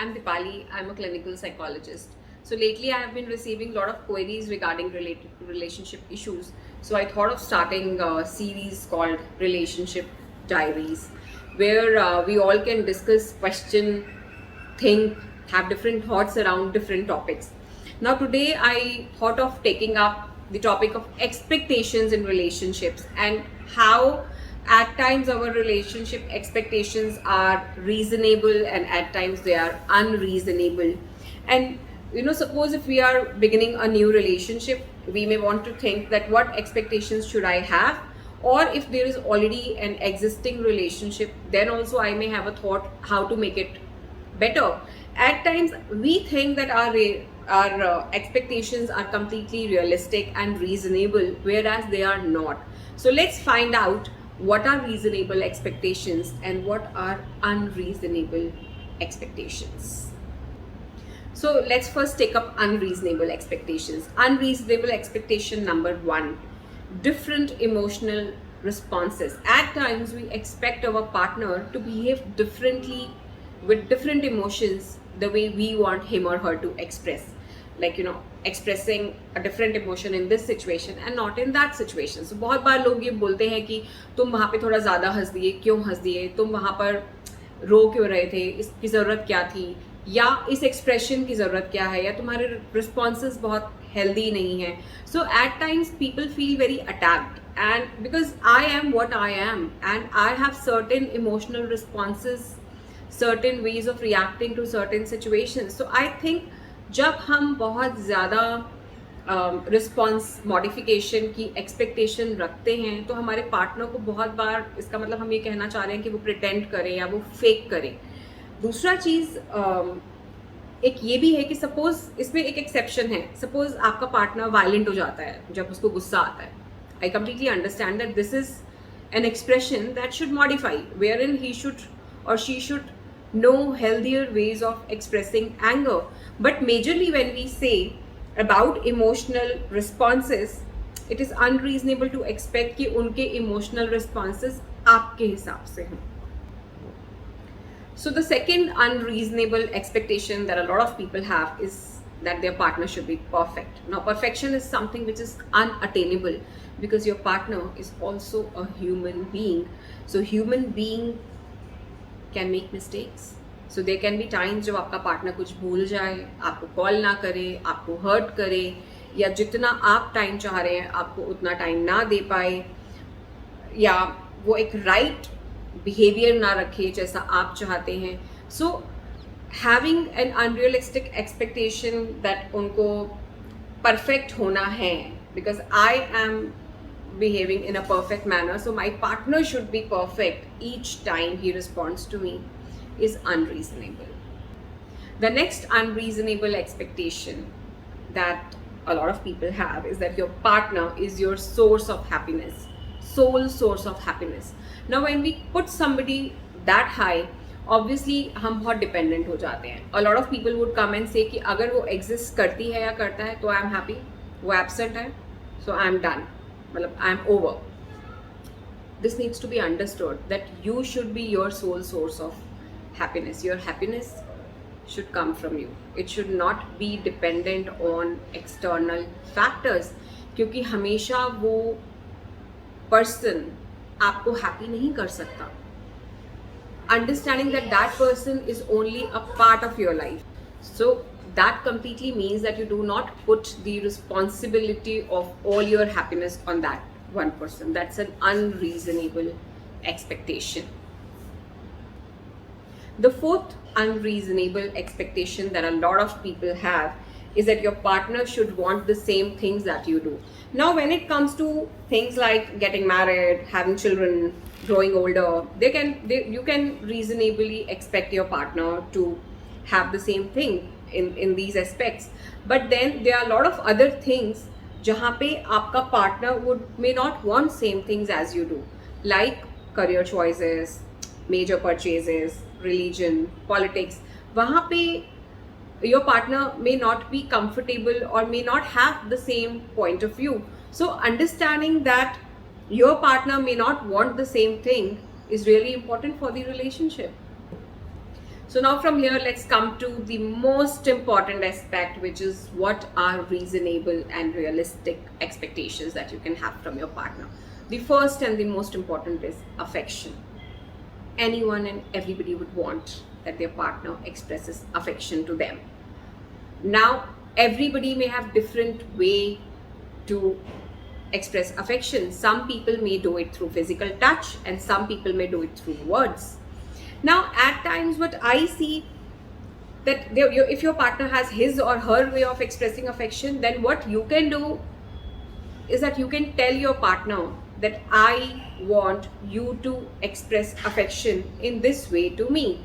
I'm Dipali. I'm a clinical psychologist. So lately I have been receiving a lot of queries regarding related relationship issues. So I thought of starting a series called Relationship Diaries, where we all can discuss, question, think, have different thoughts around different topics. Now, today I thought of taking up the topic of expectations in relationships and how at times our relationship expectations are reasonable and at times they are unreasonable. And suppose if we are beginning a new relationship, we may want to think that what expectations should I have, or if there is already an existing relationship, then also I may have a thought how to make it better. At times we think that our expectations are completely realistic and reasonable, whereas they are not. So let's find out what are reasonable expectations and what are unreasonable expectations. So let's first take up unreasonable expectations. Unreasonable expectation number one: different emotional responses. At times we expect our partner to behave differently with different emotions the way we want him or her to express. Like expressing a different emotion in this situation and not in that situation. So बहुत बार लोग ये बोलते हैं कि तुम वहाँ पे थोड़ा ज़्यादा हंस दिए, क्यों हंस दिए, तुम वहाँ पर रो क्यों रहे थे, इसकी ज़रूरत क्या थी, या इस एक्सप्रेशन की ज़रूरत क्या है, या तुम्हारे रिस्पॉन्सेज बहुत हेल्दी नहीं है. So at times people feel very attacked, and because I am what I am and I have certain emotional responses, certain ways of reacting to certain situations. So I think जब हम बहुत ज़्यादा response modification की expectation रखते हैं तो हमारे partner को बहुत बार, इसका मतलब हम ये कहना चाह रहे हैं कि वो प्रिटेंड करें या वो फेक करें. दूसरा चीज़ एक ये भी है कि सपोज इसमें एक एक्सेप्शन है. सपोज आपका पार्टनर वायलेंट हो जाता है जब उसको गुस्सा आता है. I completely understand that this is an expression that should modify, wherein he should or she should know healthier ways of expressing anger. But majorly when we say about emotional responses, it is unreasonable to expect कि उनके emotional responses आपके हिसाब से हों. So the second unreasonable expectation that a lot of people have is that their partner should be perfect. Now, perfection is something which is unattainable because your partner is also a human being. So human being can make mistakes. So there can be times जब आपका partner कुछ भूल जाए, आपको call ना करे, आपको hurt करे, या जितना आप टाइम चाह रहे हैं आपको उतना टाइम ना दे पाए, या वो एक राइट बिहेवियर ना रखे जैसा आप चाहते हैं. So having an unrealistic expectation that उनको परफेक्ट होना है, because I am behaving in a perfect manner, so my partner should be perfect each time he responds to me, is unreasonable. The next unreasonable expectation that a lot of people have is that your partner is your source of happiness, sole source of happiness. Now when we put somebody that high, obviously हम बहुत dependent हो जाते हैं. A lot of people would come and say कि अगर वो exist करती है या करता है तो I am happy, वो absent है so I am done, मतलब I am over. This needs to be understood that you should be your sole source of happiness. Your happiness should come from you. It should not be dependent on external factors, क्योंकि हमेशा वो person आपको happy नहीं कर सकता. Understanding that that person is only a part of your life. So that completely means that you do not put the responsibility of all your happiness on that one person. That's an unreasonable expectation. The fourth unreasonable expectation that a lot of people have is that your partner should want the same things that you do. Now, when it comes to things like getting married, having children, growing older, you can reasonably expect your partner to have the same thing in these aspects. But then there are a lot of other things जहाँ पे आपका partner may not want same things as you do, like career choices, major purchases, religion, politics. वहाँ पे your partner may not be comfortable or may not have the same point of view. So understanding that your partner may not want the same thing is really important for the relationship. So now from here, let's come to the most important aspect, which is what are reasonable and realistic expectations that you can have from your partner. The first and the most important is affection. Anyone and everybody would want that their partner expresses affection to them. Now, everybody may have different way to express affection. Some people may do it through physical touch, and some people may do it through words. Now, at times, what I see that if your partner has his or her way of expressing affection, then what you can do is that you can tell your partner that I want you to express affection in this way to me.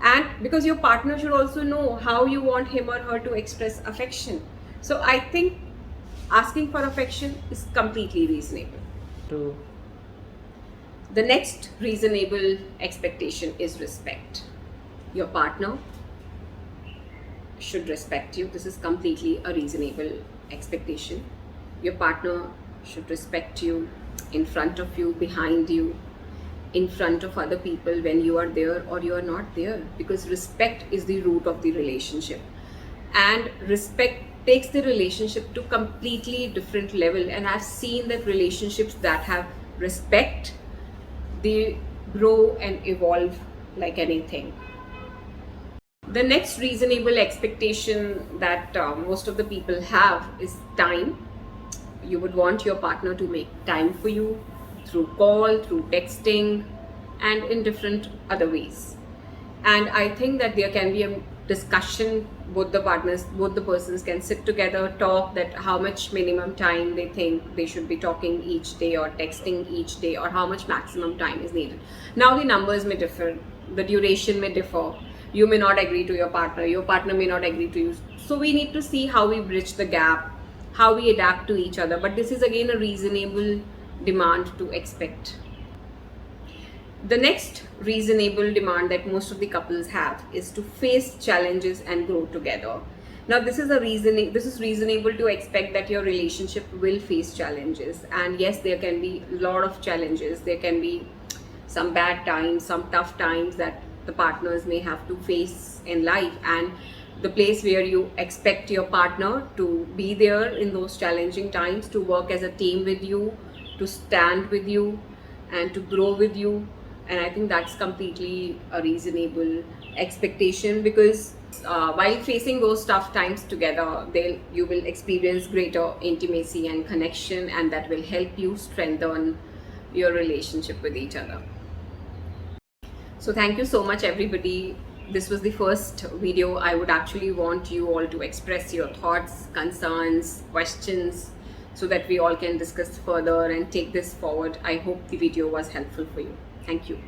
And because your partner should also know how you want him or her to express affection. So I think asking for affection is completely reasonable. True. The next reasonable expectation is respect. Your partner should respect you. This is completely a reasonable expectation. Your partner should respect you in front of you, behind you, in front of other people when you are there or you are not there, because respect is the root of the relationship, and respect takes the relationship to completely different level. And I've seen that relationships that have respect, they grow and evolve like anything. The next reasonable expectation that most of the people have is time. You would want your partner to make time for you through call, through texting, and in different other ways. And I think that there can be a discussion, both the persons can sit together, talk that how much minimum time they think they should be talking each day or texting each day, or how much maximum time is needed. Now the numbers may differ, the duration may differ. You may not agree to your partner may not agree to you. So we need to see how we bridge the gap, how we adapt to each other. But this is again a reasonable demand to expect. The next reasonable demand that most of the couples have is to face challenges and grow together. Now this is reasonable to expect that your relationship will face challenges, and yes, there can be a lot of challenges. There can be some bad times, some tough times that the partners may have to face in life, and the place where you expect your partner to be there in those challenging times, to work as a team with you, to stand with you, and to grow with you. And I think that's completely a reasonable expectation, because while facing those tough times together, you will experience greater intimacy and connection, and that will help you strengthen your relationship with each other. So thank you so much, everybody. This was the first video. I would actually want you all to express your thoughts, concerns, questions, so that we all can discuss further and take this forward. I hope the video was helpful for you. Thank you.